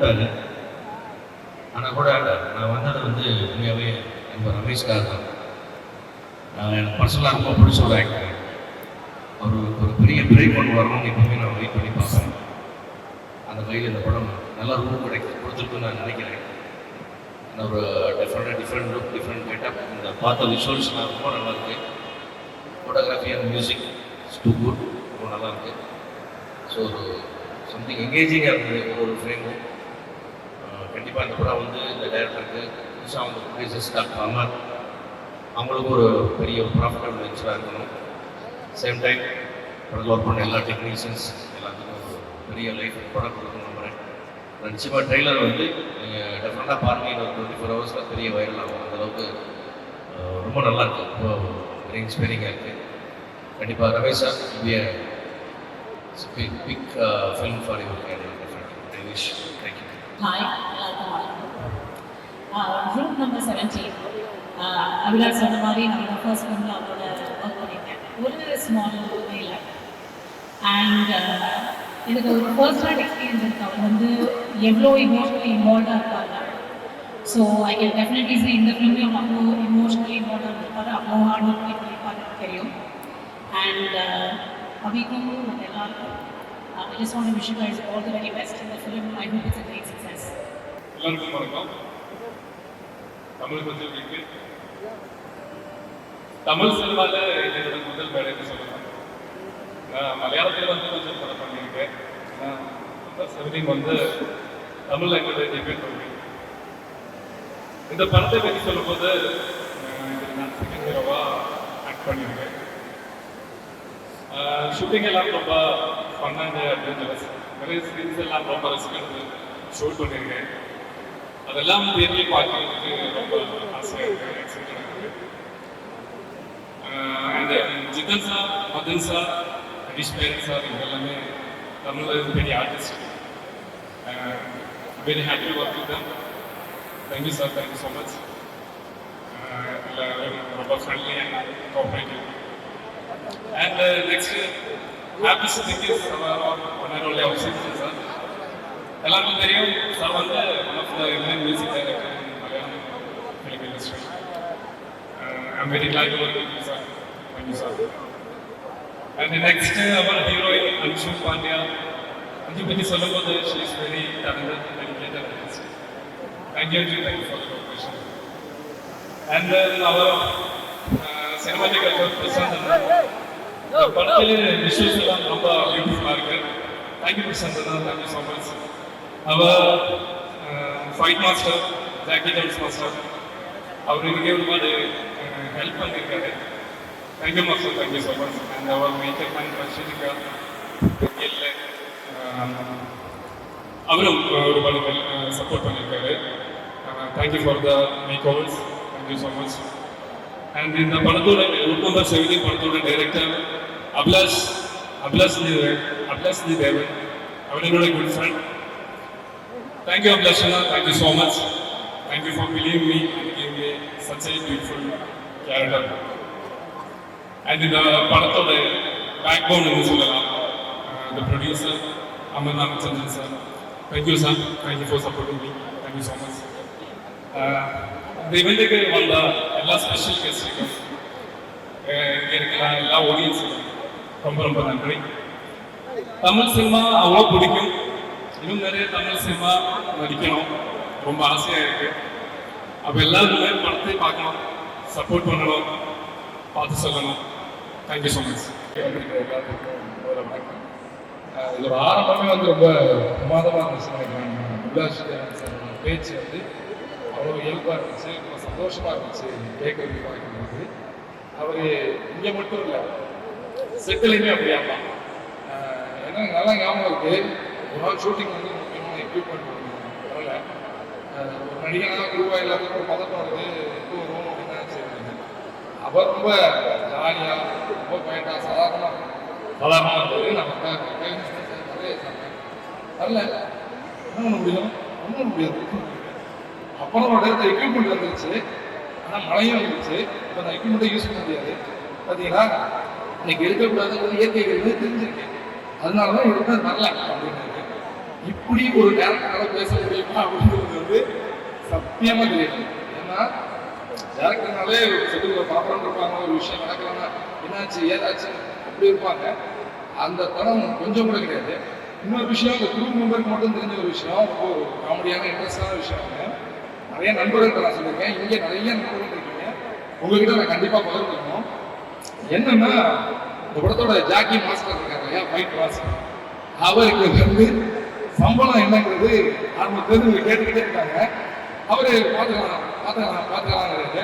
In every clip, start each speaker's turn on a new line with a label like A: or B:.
A: கூப்பிட்டாரு. ஆனால் கூட நான் வந்தது வந்து உண்மையாகவே நம்ம ரமேஷ்காக தான். எனக்கு பர்சனலாக ரொம்ப பிடிச்ச ஒரு ஆக்டர். அவர் ஒரு பெரிய பிரேக் கொண்டு வரணும்னு எப்பவுமே நான் வெயிட் பண்ணி பார்ப்பேன். அந்த வகையில் இந்த படம் நல்லா ரூம் கொடுத்துருக்குன்னு நான் நினைக்கிறேன். ஒரு டிஃப்ரெண்ட் லுக், டிஃப்ரெண்ட் கெட்டப், இந்த பார்த்த விஷுவல்ஸ்லாம் ரொம்ப நல்லாயிருக்கு. Photography and music it's too good, ரொம்ப நல்லாயிருக்கு. ஸோ ஒரு சம்திங் எங்கேஜிங்காக இருக்குது ஒரு ஃப்ரேமும். கண்டிப்பாக இந்த படம் வந்து இந்த டைரக்டருக்கு புதுசாக வந்து ப்ரொடியூசர்ஸ் டாக்டர் அமர் அவங்களுக்கு ஒரு பெரிய ஒரு ப்ராஃபிட்டபிள் வெஞ்சராக இருக்கணும். சேம் டைம் படத்தில் ஒர்க் பண்ண எல்லா டெக்னீஷியன்ஸ் எல்லாத்துக்கும் ஒரு பெரிய லைஃப் படம் கொடுக்கணும்னு நம்புகிறேன். நிச்சயமாக ட்ரெய்லர் வந்து நீங்கள் டெஃபினட்டாக பாருங்கள். ஒரு 24 ஹவர்ஸில் பெரிய வைரல் ஆகும். அந்தளவுக்கு ரொம்ப நல்லாயிருக்கு. ரொம்ப வெரி இன்ஸ்பைரிங்காக இருக்குது. கண்டிப்பாக Ramesh sir big film for your career. Definitely I wish. Thank you.
B: Hi, எல்லாருக்கும் வணக்கம். குரூப் நம்பர் 17 அபிலாஷ் சொன்ன மாதிரி நம்ம ஃபர்ஸ்ட் வந்து அவரோட ஒர்க் பண்ணியிருக்கேன் ஒரு ஸ்மால் வேல. அண்ட் எனக்கு ஒரு ஃபர்ஸ்ட் ஹேண்ட் எக்ஸ்பீரியன்ஸ் இருக்குது. அவர் வந்து எவ்வளோ இமோஷனலி இன்வால்வாக இருப்பாங்க. So I can definitely say இந்த ஃபிலிம்லையும் அவ்வளோ இமோஷனலி இன்வால்வாக இருப்பார், அவ்வளோ ஹார்ட் ஒர்க் பண்ணியிருப்பாரு தெரியும். அண்ட் அபிக்கும் நம்ம எல்லாருக்கும் I just want to wish you guys all the very best in the film. I hope it's a great success.
C: எல்லாருக்கும் வணக்கம். தமிழ் கொஞ்சம் வீக்கு தமிழ் சினிமாவில் என்னோட முதல் மேடைன்னு சொல்லலாம். நான் மலையாளத்தில் வந்து கொஞ்சம் படம் பண்ணியிருக்கேன். நம்பர் 17 வந்து தமிழ் என்னோட டெபியூட் பண்ணி. இந்த படத்தை பற்றி சொல்லும்போது நான் செகண்ட் ஹீரோவாக ஆக்ட் பண்ணியிருக்கேன். ஷூட்டிங் எல்லாம் ரொம்ப ஃபன்னாக அட்வென்ச்சரஸ், நிறைய சீன்ஸ் எல்லாம் ரொம்ப ரசிக்கிறது ஷூட் பண்ணியிருக்கேன். அதெல்லாம் நேரில் பார்க்கறதுக்கு ரொம்ப ஆசையாக இருக்குது, எக்ஸைட்டடாக இருக்குது. And Jithan sir, Madhan sir, Harish Peran sir இவங்க எல்லாமே தமிழில் பெரிய artist. Very happy work with them. Thank you sir, thank you so much. எல்லாரும் ரொம்ப friendly and cooperative. And next, happy Siddhik is one and only obsession, sir. எல்லாருக்கும் தெரியும் சார் வந்து one of the Indian music director in Malayalam film industry. I am very glad to work with you sir. Thank you sir. And next our heroine Anshu Pandya. அஞ்சு பற்றி சொல்லும்போது she is very talented, dedicated artist. Thank you for the cooperation. And our cinematographer Prashanth படத்தில் visuals எல்லாம் ரொம்ப பியூட்டிஃபுல்லாக இருக்கு. Thank you Prashanth, thank you so much. Our fight master, Jackie dance master, our இதுக்கே ஒருபாடு help பண்ணியிருக்காரு. Thank you master, thank you so much. And our makeup man ரஷிதிகா இல்லை, அவரும் ஒருபாடு சப்போர்ட் பண்ணியிருக்காரு. Thank you for the make overs. Thank you so much. And இந்த படத்தோட group number 17 படத்தோட டைரக்டர் அபிலாஷ் தேவன். அவர் என்னோட good friend. Thank you Abhilash Anna, thank you so much. Thank you for believing me and giving me such a beautiful character. And இந்த படத்தோட back phone சொல்லலாம் இந்த producer Amar Ramachandran sir. Thank you sir, thank you for supporting me. Thank you so much. இந்த இவெண்ட்டுக்கு வந்த எல்லா special கெஸ்ட்டுக்கும் இங்கே இருக்கிற எல்லா ஆடியன்ஸுக்கும் ரொம்ப ரொம்ப நன்றி. தமிழ் சினிமா அவ்வளோ பிடிக்கும். இன்னும் நிறைய தமிழ் சினிமா நடிக்கணும் ரொம்ப ஆசையாக இருக்குது. அப்போ எல்லாருமே படத்தை பார்க்கணும், சப்போர்ட் பண்ணணும், பார்த்து சொல்லணும். Thank you so much.
D: இதோட ஆரம்பமே வந்து ரொம்ப பிரமாதமாக இருந்துச்சு நினைக்கிறேன். அபிலாஷ் சார் பேச்சு வந்து அவ்வளோ இயல்பாக இருந்துச்சு, ரொம்ப சந்தோஷமாக இருந்துச்சு கேட்கறதுக்கு பார்க்கும்போது. அவர் இங்கே மட்டும் இல்லை, செட்டிலையுமே அப்படியாமா. ஏன்னா நல்லா ஞாபகம் இருக்குது, ஒரு நாள் ஷூட்டிங் வந்து முக்கியமான எக்யூப்மெண்ட் வரல. ஒரு நடிகனாக குருவாக எல்லாத்துக்கும் ஒரு பதட்டம் வருது, எப்போ வருவோம் அப்படின்னு தான் சரி. அவர் ரொம்ப ஜாலியாக, ரொம்ப பயண்டா சாதாரணமாக இருந்தது. நம்ம வரல, என்ன பண்ண முடியும், ஒன்றும் பண்ண முடியாது. அப்புறம் ஒரு இடத்துல எக்யூப்மெண்ட் வந்துருச்சு, ஆனால் மழையும் வந்துருச்சு. இப்போ அந்த எக்யூப்மெண்ட்டை யூஸ் பண்ண முடியாது. பார்த்தீங்களா, இன்னைக்கு இருக்கக்கூடாதுங்கிறது இயற்கை தெரிஞ்சிருக்கேன். அதனால தான் இவருக்கு வரல அப்படின்னு. இப்படி ஒரு டேரக்டரால பேச முடியுமா அப்படிங்கிறது வந்து சத்தியமா தெரியாது. ஏன்னா டேரக்டர்னாலே செட்டுக்குள்ள பாப்பரம் இருப்பாங்க, ஒரு விஷயம் நடக்கலன்னா என்னாச்சு ஏதாச்சு அப்படி இருப்பாங்க. அந்த தரம் கொஞ்சம் கூட கிடையாது. இன்னொரு விஷயம், இந்த குரூப் மெம்பருக்கு மட்டும் தெரிஞ்ச ஒரு விஷயம், ரொம்ப ஒரு காமெடியான இன்ட்ரெஸ்டான விஷயம். நிறைய நண்பர்கள் நான் சொல்லியிருக்கேன், இங்கே நிறைய நண்பர்கள் இருக்கீங்க, உங்ககிட்ட நான் கண்டிப்பாக பகிர்ந்துக்கணும். என்னன்னா, இந்த படத்தோட ஜாக்கி மாஸ்டர் இருக்காரு இல்லையா, ஃபைட் மாஸ்டர், அவருக்கு வந்து சம்பளம் என்னங்கிறது ஆரம்பத்துலேருந்து கேட்டுக்கிட்டே இருக்காங்க. அவர் பார்த்துக்கலாங்கிறது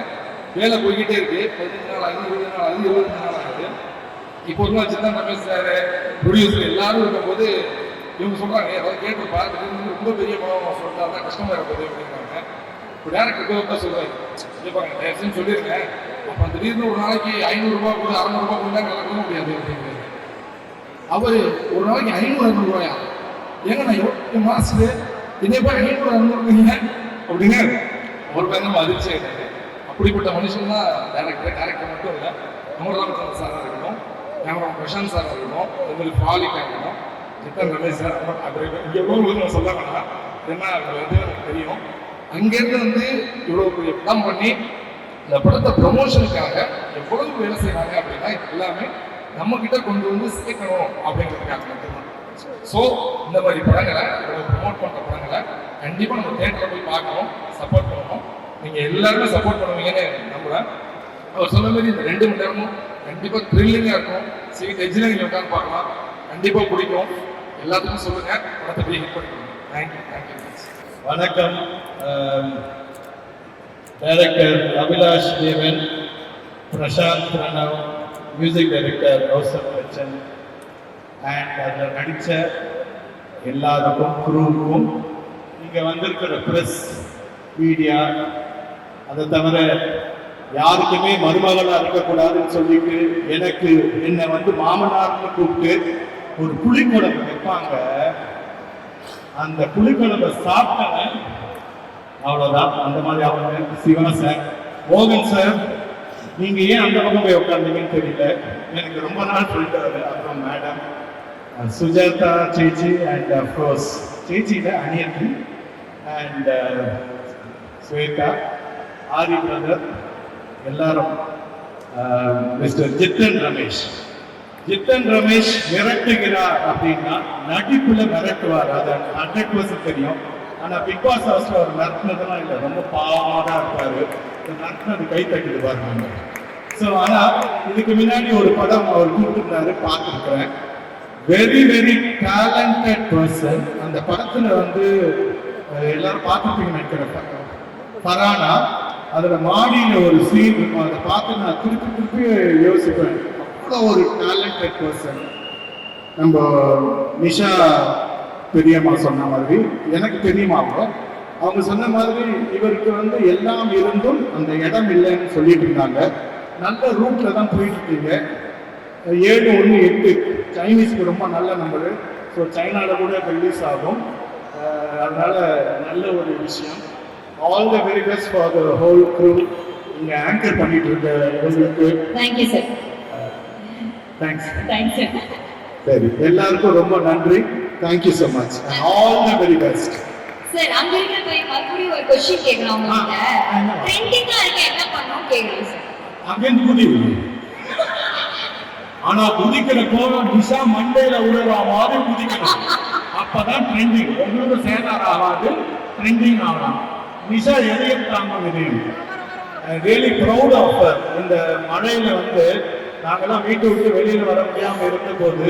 D: வேலை போய்கிட்டே இருக்கு. 15 நாள் ஆகுது, 20 நாள் ஆகுது, 25 நாள் ஆகுது. இப்போ ஒரு நாள் சின்ன ரமேஷ் சார், ப்ரொடியூசர் எல்லாரும் இருக்கும்போது இவங்க சொல்றாங்க, ஏதாவது கேட்டு பார்த்துட்டு ரொம்ப பெரிய படம் சொல்லிட்டா கஷ்டமா இருப்பது அப்படிங்கிறாங்க. இப்போ டேரக்டருக்கு தான் சொல்றாரு, கேட்பாங்க தயவுசெய்து சொல்லியிருக்கேன், அப்போ திடீர்னு ஒரு நாளைக்கு 500 ரூபாய் கூட 600 ரூபாய் கூட கலக்க முடியாது அப்படிங்கிறது. அவர் ஒரு நாளைக்கு 500 ரூபாயா, ஏங்க நான் 8 மாசத்துல இதே போய் 500 அப்படின்னு ஒரு பயங்கரமா அதிர்ச்சி ஆகிட்டாங்க. அப்படிப்பட்ட மனுஷன் தான் டேரக்டர் மட்டும் இல்லை, அமர்ராமச்சந்திரன் சாராக இருக்கணும், கேமரா பிரசாந்த் சார் இருக்கணும், உங்களுக்கு ஃபாலிக்காக இருக்கணும், ஜித்தன் ரமேஷ் சார், இங்கே எவ்வளோ நான் சொல்ல வேணாம், ஏன்னா வந்து எனக்கு தெரியும். அங்கேருந்து வந்து இவ்வளோ பெரிய படம் பண்ணி இந்த படத்தை ப்ரொமோஷனுக்காக எவ்வளவு வேலை செய்கிறாங்க அப்படின்னா இது எல்லாமே நம்ம கிட்ட கொண்டு வந்து சேர்க்கணும் அப்படிங்கிறதுக்காக மட்டும்தான். ஸோ இந்த மாதிரி படங்களை ப்ரொமோட் பண்ணுற படங்களை கண்டிப்பாக நம்ம தேட்டரில் போய் பார்க்கணும், சப்போர்ட் பண்ணணும். நீங்கள் எல்லாருமே சப்போர்ட் பண்ணுவீங்கன்னு நம்புகிறேன். அவர் சொன்ன மாதிரி இந்த 2 மணி நேரமும் கண்டிப்பாக த்ரில்லிங்காக இருக்கும். சீட் எஜ்ஜில் நீங்கள் உட்காந்து பார்க்கலாம், கண்டிப்பாக பிடிக்கும். எல்லாத்துக்கும் சொல்லுங்கள், படத்தை போய் ஹிட் பண்ணிக்கணும். தேங்க்யூ.
E: வணக்கம். Director Abhilash Devan, Prashanth Pranav, music director கௌசப் பச்சன், அண்ட் அதில் நடித்த எல்லாருக்கும், குரூவுக்கும், இங்கே வந்திருக்கிற ப்ரெஸ் மீடியா, அதை தவிர யாருக்குமே மருமகளாக இருக்கக்கூடாதுன்னு சொல்லிட்டு எனக்கு என்னை வந்து மாமனார்னு கூப்பிட்டு ஒரு புளிக்குழம்பு வைப்பாங்க. அந்த புளிக்குழம்பை சாப்பிட்டேன், அவ்வளோதான். அந்த மாதிரி அவங்க சிவா சார், மோகன் சார், நீங்க ஏன் அந்த பக்கம் போய் உட்காந்தீங்கன்னு தெரியல, எனக்கு ரொம்ப நாள் சொல்லிட்டு. அப்புறம் மேடம் சுஜாதா சேச்சி, அண்ட் அஃப்கோர்ஸ் சேச்சியில் அனியத்தி, அண்ட் ஸ்வேதா, ஆரி பிரதர், எல்லாரும், மிஸ்டர் ஜித்தன் ரமேஷ் மிரட்டுகிறார் அப்படின்னா நடிப்புல மிரட்டுவார், அது 100% தெரியும். ஆனால் பிக் பாஸ் ஹவுஸ்ல அவர் மிரட்டினதெல்லாம் இல்லை, ரொம்ப பாவமாக தான் இருப்பாரு. மிரட்டினது கை தட்டிட்டு பாருங்க. ஸோ ஆனால் இதுக்கு முன்னாடி ஒரு படம் அவர் கூப்பிட்டுருந்தாரு, பார்த்துருக்குறேன். Very very talented person. அந்த படத்துல வந்து எல்லாரும் பார்த்துருப்பீங்கன்னு நினைக்கிறேன், ஃபரானா. அதில் மாடியில் ஒரு சீன் இருக்கும், அதை பார்த்து நான் திருப்பி யோசிப்பேன். அவ்வளோ ஒரு டேலண்டட் பர்சன். நம்ம நிஷா பெரியம்மா சொன்ன மாதிரி, எனக்கு தெரியுமா அவங்க சொன்ன மாதிரி இவருக்கு வந்து எல்லாம் இருந்தும் அந்த இடம் இல்லைன்னு சொல்லிட்டு இருந்தாங்க. நல்ல ரூட்ல தான் போயிட்டு இருக்கீங்க. 718 சைனீஸ்க்கு ரொம்ப நல்ல நம்பரு. ஸோ சைனாவில் கூட ரிலீஸ் ஆகும். அதனால நல்ல ஒரு விஷயம். All the very best for the whole crew. இங்கே ஆங்கர் பண்ணிட்டு இருக்க இவங்களுக்கு
B: தேங்க்யூ சார்.
E: தேங்க்ஸ்.
B: சரி,
E: எல்லாருக்கும் ரொம்ப நன்றி. Thank you so much. All the very best.
F: Sir, அங்க இருக்கிற போய் மறுபடியும் ஒரு क्वेश्चन கேக்குறேன் உங்ககிட்ட. ட்ரெண்டிங்கா இருக்க என்ன பண்ணனும் கேக்குறேன் சார்.
E: அங்கேருந்து குதிவு. ஆனா குதிக்கிற கோவம் நிஷா மண்டையில உழுவா மாதிரி குதிக்கணும். அப்பதான் ட்ரெண்டிங். உங்களுக்கு சேதார் ஆகாது, ட்ரெண்டிங் ஆகலாம். நிஷா எதையும் தாங்க முடியும். Really proud of her. இந்த மழையில வந்து நாங்கெல்லாம் வீட்டை விட்டு வெளியில வர முடியாம இருந்த போது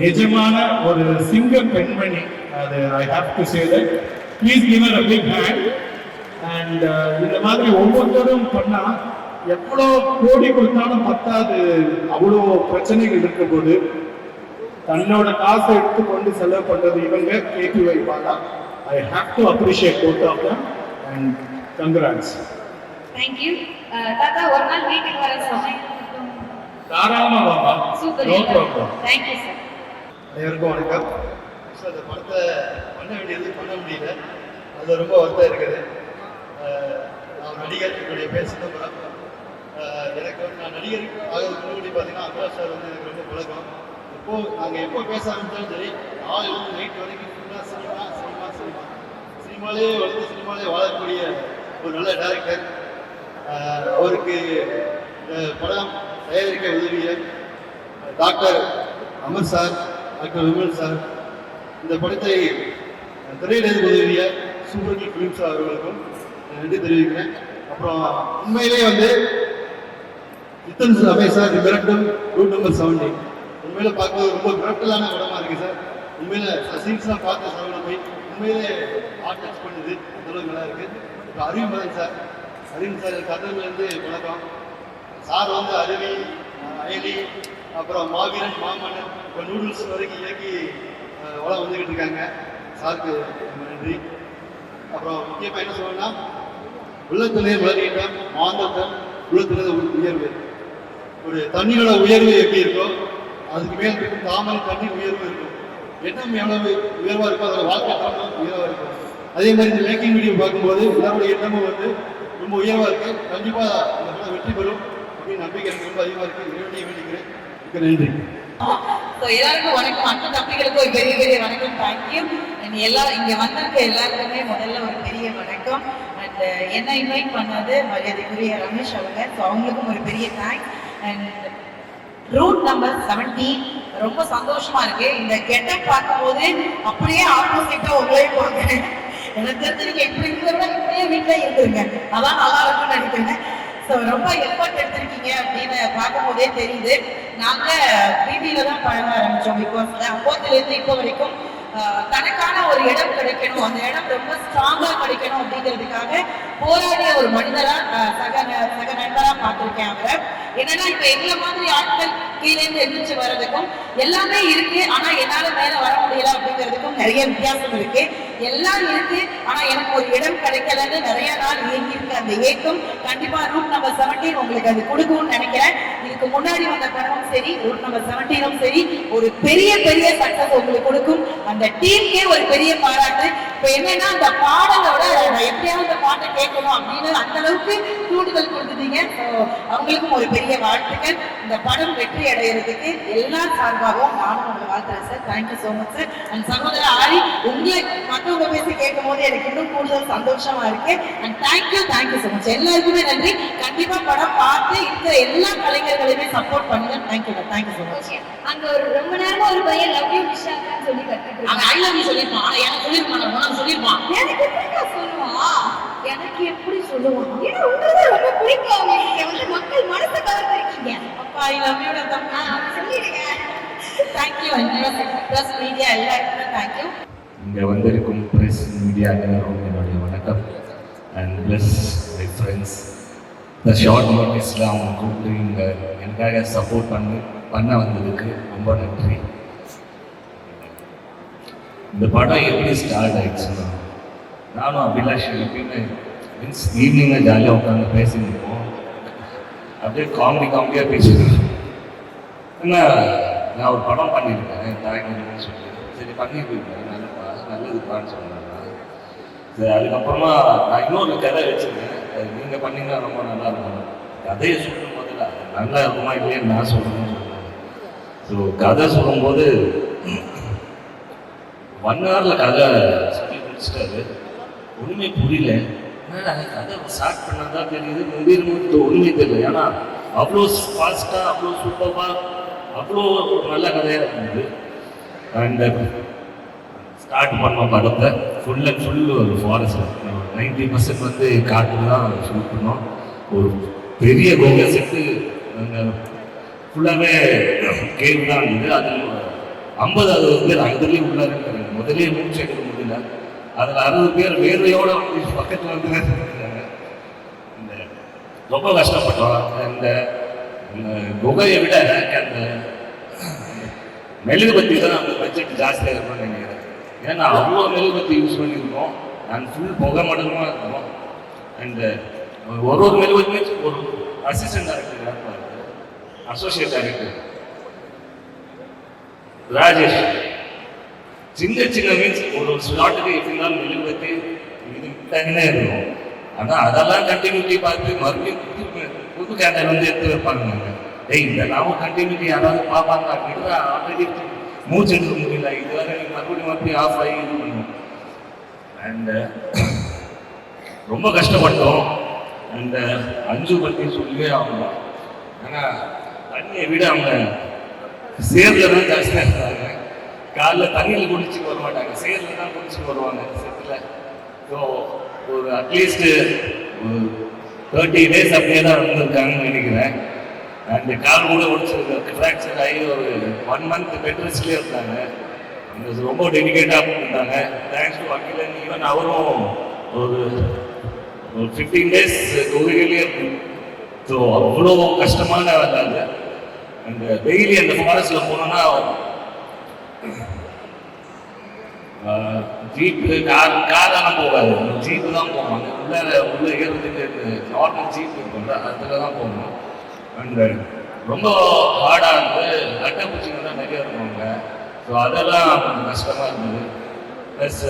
E: நிஜமான ஒரு சிங்க பெண்மணி. அது I have to say that. Please give her a big hand. And இந்த மாதிரி ஒவ்வொருத்தரும் பண்ணா எவ்வளோ கோடி கொடுத்தாலும் பத்தாது. அவ்வளோ பிரச்சனைகள் இருக்க போது தன்னோட காசை எடுத்துக்கொண்டு செலவு பண்றது இவங்க கேட்டு வைப்பாங்க. I have to appreciate both of them and congrats.
F: Thank you. தாத்தா, ஒரு நாள் வீட்டுக்கு வர சமயம்
E: தாராளமா வாங்க.
F: Super.
E: No problem.
F: Thank you sir.
G: அனைவருக்கும் வணக்கம். அந்த படத்தை பண்ண வேண்டியது பண்ண முடியல, அது ரொம்ப வருத்தம் இருக்குது. நான் நடிகர், என்னுடைய பேர் சிதம்பரம். எனக்கு வந்து நான் நடிகர் ஆகிறதுக்கு முன்னாடி பார்த்தீங்கன்னா அபிலாஷ் சார் வந்து எனக்கு ரொம்ப பழக்கம். நாங்கள் எப்போ பேச ஆரம்பித்தாலும் சரி, காலையிலிருந்து நைட் வரைக்கும் ஃபுல்லாக சினிமா சினிமா சினிமா சினிமாலே வளர்ந்து சினிமாலே வாழக்கூடிய ஒரு நல்ல டைரக்டர். அவருக்கு படம் தயாரிக்க உதவிய doctor Amar sir, doctor Vimal sir, இந்த படத்தை திரையிலிருந்து உதவிய சூப்பர் கில் ஃபிலிம்ஸ் அவர்களுக்கும் நன்றி தெரிவிக்கிறேன். அப்புறம் உண்மையிலே வந்து நித்தன் அபய் சார் மிரட்டும் ரூட் நம்பர் 17 உண்மையில பார்க்கும்போது ரொம்ப மிரட்டலான படமா இருக்கு சார். உண்மையில சீன்ஸ்லாம் பார்த்து சார் போய் உண்மையிலே ஹார்ட் டச் பண்ணுது, அந்த அளவுக்கு நல்லா இருக்கு. இப்போ அறிவுமதன் சார், அறிவு சார் கதவுலேருந்து வணக்கம் சார். வந்து அருவி, அயலி, அப்புறம் மாவீரன், மாமன்னன், இப்போ நூடுல்ஸ் வரைக்கும் இயக்கி வளம் வந்துக்கிட்டு இருக்காங்க. சாருக்கு நன்றி. அப்புறம் முக்கியமாக என்ன சொல்லணும்னா, உள்ளத்திலே வளர்கின்ற மாந்தத்தம் உள்ளத்திலே உயர்வு. ஒரு தண்ணியோட உயர்வு எப்படி இருக்கோ அதுக்கு மேல் இருக்கும் தாமரை தண்ணி உயர்வு இருக்கும். எண்ணம் எவ்வளவு உயர்வாக இருக்கோ அதோட வாழ்க்கை தரம் உயர்வாக இருக்கும். அதே மாதிரி இந்த மேக்கிங் வீடியோ பார்க்கும்போது எல்லாருடைய எண்ணமும் வந்து ரொம்ப உயர்வாக இருக்கு. கண்டிப்பாக இந்த படம் வெற்றி பெறும் அப்படின்னு நம்பிக்கை எனக்கு ரொம்ப அதிகமாக இருக்கு. இறைவனையை வேண்டிக்கிறேன். மிக்க நன்றி.
B: எல்லாருக்கும் வணக்கம். அண்ணன் தம்பிகளுக்கும் ஒரு பெரிய பெரிய வணக்கம். தேங்க்யூ. எல்லாரும் இங்க வந்திருக்க எல்லாருக்குமே முதல்ல ஒரு பெரிய வணக்கம். அண்ட் என்ன இன்வைட் பண்ணது மரியாதைக்குரிய ரமேஷ் அவங்க, ஸோ அவங்களுக்கும் ஒரு பெரிய தேங்க்ஸ். அண்ட் ரூட் நம்பர் 17 ரொம்ப சந்தோஷமா இருக்கு. இந்த கெட்டப் பார்க்கும்போது அப்படியே ஆப்போசிட்டா உங்களே போகிறேன். எனக்கு தெரிஞ்சு நீங்க இப்படி இருக்கிறத இப்படியே வீட்டிலே இருந்துருங்க, அதான் நல்லா இருக்கும்னு நினைக்கிறேன். ஸோ ரொம்ப எஃபர்ட் எடுத்திருக்கீங்க அப்படின்னு பார்க்கும்போதே தெரியுது. நாங்கள் பிபியில தான் பழக ஆரம்பித்தோம். பிகாஸ் அப்போதுலேருந்து இப்போ வரைக்கும் தனக்கான ஒரு இடம் கிடைக்கணும், அந்த இடம் ரொம்ப ஸ்ட்ராங்காக கிடைக்கணும் அப்படிங்கிறதுக்காக போராடிய ஒரு மனிதராக சக நண்பராக பார்த்துருக்கேன். அவரை என்னன்னா இப்போ எங்களை மாதிரி ஆட்கள் கீழேருந்து எந்திரிச்சு வர்றதுக்கும் எல்லாமே இருக்கு, ஆனா என்னால மேல வர முடியல அப்படிங்கிறதுக்கும் நிறைய வித்தியாசம் இருக்கு. எல்லாம் இருக்கு, ஆனா எனக்கு ஒரு இடம் கிடைக்கலன்னு நிறைய நாள் ஏங்கி இருக்கு. அந்த ஏக்கம் கண்டிப்பா ரூட் நம்பர் 17 உங்களுக்கு அது கொடுக்கும்னு நினைக்கிறேன். இதுக்கு முன்னாடி வந்த படமும் சரி, ரூட் நம்பர் 17 சரி, ஒரு பெரிய பெரிய சக்சஸ் உங்களுக்கு கொடுக்கும். அந்த டீமுக்கே ஒரு பெரிய பாராட்டு. இப்ப என்னன்னா அந்த பாடலோட எப்படியாவது அந்த பாட்டை கேட்கணும் அப்படின்னு அந்த அளவுக்கு தூண்டுதல் கொடுத்துட்டீங்க. அவங்களுக்கும் ஒரு பெரிய வாழ்த்துக்கள். இந்த படம் வெற்றி அடைகிறதுக்கு எல்லா சார்பாகவும் நானும் உங்களை வாழ்த்துறேன் sir. Thank you so much sir. And சகோதரர் ஆரி, உங்களை மற்றவங்க பேசி கேட்கும் போது எனக்கு இன்னும் கூடுதல் சந்தோஷமா இருக்கு. And thank you so much. எல்லாருக்குமே நன்றி. கண்டிப்பா படம் பார்த்து இருக்கிற எல்லா கலைஞர்களையுமே சப்போர்ட் பண்ணுங்க. Thank you so much.
F: அங்க ஒரு ரொம்ப நேரமா ஒரு பையன் லவ் யூ விஷாக்கான்னு சொல்லி கத்துட்டு
B: அவன் ஐ லவ் யூ சொல்லிருப்பான். ஆனா எனக்கு சொல்லிருப்பான், உனக்கு சொல்லிருப்பான்.
F: எனக்கு எப்படிக்கா சொல்லுவான்? எனக்கு எப்படி சொல்லுவான்? ஏன்னா உங்களுக்கு ரொம்ப பிடிக்கும். நீங்க வந்து மக்கள் மனசை கவர்ந்திருக்கீங்க.
B: அப்பா ஐ லவ் யூ தம்பா
F: சொல்லிடுங்க.
B: தேங்க்யூ. ப்ரெஸ் மீடியா எல்லாருக்குமே தேங்க்யூ.
A: இங்கே வந்திருக்கும் ப்ரெஸ் மீடியா எல்லாரும் என்னுடைய வணக்கம். அண்ட் ப்ளஸ் மை ஃப்ரெண்ட்ஸ், இந்த ஷார்ட் நோட்டீஸில் அவங்க கூப்பிட்டு இங்கே எனக்காக சப்போர்ட் பண்ண வந்ததுக்கு ரொம்ப நன்றி. இந்த படம் எப்படி ஸ்டார்ட் ஆயிடுச்சுன்னா, நானும் அபிலாஷ் எப்பயுமே மீன்ஸ் ஈவினிங்காக ஜாலியாக உட்காந்து பேசியிருப்போம். அப்படியே காமெடியாக பேசிடுவேன். ஏன்னா நான் ஒரு படம் பண்ணியிருக்கேன் தாய்மொழின்னு சொல்லி, சரி பண்ணியிருக்கேன், நல்லதுப்பான்னு சொன்னாங்க. சரி, அதுக்கப்புறமா நான் இன்னொரு கதை வச்சுருக்கேன், அது நீங்கள் பண்ணிங்கன்னா ரொம்ப நல்லா இருக்கும். கதையை சொல்லும் போதில் நல்லா இருக்குமா இல்லைன்னு நான் சொல்லணும்னு சொன்னேன். ஸோ கதை சொல்லும்போது 1 hourல கதை சொல்லி முடிச்சிட்டாரு. ஒன்றுமே புரியல. ஏன்னா கதை ஸ்டார்ட் பண்ணால் தான் தெரியுது, முடியும்போது ஒன்றுமே தெரியல. ஏன்னா அவ்வளோ ஃபாஸ்ட்டாக, அவ்வளோ சூப்பராக, அவ்வளோ ஒரு நல்ல கதையாக இருந்தது. அண்ட் ஸ்டார்ட் பண்ணோம் படத்தை. ஃபுல் அண்ட் ஃபுல் ஒரு ஃபாரஸ்ட், 90% வந்து காட்டில் தான் ஷூட் பண்ணோம். ஒரு பெரிய கோகை செட்டு நாங்கள் ஃபுல்லாகவே கேள்வி தான் இருந்தது. அதில் 50-60 பேர் அதுலேயே உள்ளார இருக்கிறாங்க. முதலே மூச்சு எடுக்க முடியல. அதில் 60 பேர் வேர்வையோடு வந்து பக்கத்தில் வந்து இருக்கிறாங்க. இந்த ரொம்ப கஷ்டப்பட்டோம். இந்த குகையை விட அந்த மெழுகுபத்தி தான் அந்த பட்ஜெட் ஜாஸ்தியாக இருக்கும்னு நினைக்கிறேன். ஏன்னா அவ்வளோ மெழுகுபத்தி யூஸ் பண்ணியிருக்கோம். நான் ஃபுல் புகை மடமாக இருக்கோம். அண்டு ஒரு மெழுகுபத்தியுமே ஒரு அசிஸ்டன்ட் டைரக்டர் இருப்பார், அசோசியேட் டைரக்டர் ராஜேஷ். சின்ன மீன்ஸ் ஒரு ஸ்லாட்டுக்கு எப்படி இருந்தாலும் மெழுகுபத்தி இது விட்டாங்கன்னே இருக்கும். ஆனால் அதெல்லாம் கண்டினியூட்டி பார்த்து மறுபடியும் புது கேண்டல் வந்து எடுத்து வைப்பாங்க. இதெல்லாம் கண்டினியூட்டி யாராவது பார்ப்பாங்க அப்படின்னா ஆல்ரெடி மூச்சு எடுக்க முடியல. இதுவரை மறுபடியும் ஆஃப் ஆகி இது பண்ணுவோம். அண்ட் ரொம்ப கஷ்டப்பட்டோம். அந்த அஞ்சு பற்றி சொல்லியே ஆகணும். ஆனால் தண்ணியை விட அவங்க சேர்ல தான் ஜாஸ்தியாக இருந்தாங்க. காலைல தண்ணியில் குடிச்சுட்டு வர மாட்டாங்க, சேர்ல தான் குடிச்சுட்டு வருவாங்க செட்டில். ஸோ ஒரு அட்லீஸ்ட்டு 30 days அப்படியே தான் இருந்திருக்காங்கன்னு நினைக்கிறேன். அந்த கால் கூட ஒடிச்சிருக்கு, ஃப்ராக்சர் ஆகி ஒரு 1 month பெட் ரெஸ்ட்லேயே இருந்தாங்க. ரொம்ப டெடிகேட்டாக இருந்தாங்க. Thanks to Akilan. ஈவன் அவரும் ஒரு 15 days கோவிலே இருக்கு. ஸோ அவ்வளோ கஷ்டமான வேலை அது. அந்த டெய்லி அந்த ஃபாரஸ்ட்டில் போனோன்னா ஜீப்பு காரெல்லாம் போகாது, ஜீப்பு தான் போவாங்க. உள்ள ஏறதுக்கு நார்மல் ஜீப் இருக்கும்ல, அதில் தான் போகணும். அண்ட் ரொம்ப ஹார்டாக இருந்தது. அட்டைப்பூச்சிங்க தான் நிறைய இருக்குவாங்க. ஸோ அதெல்லாம் கொஞ்சம் கஷ்டமாக இருந்தது. ப்ளஸ்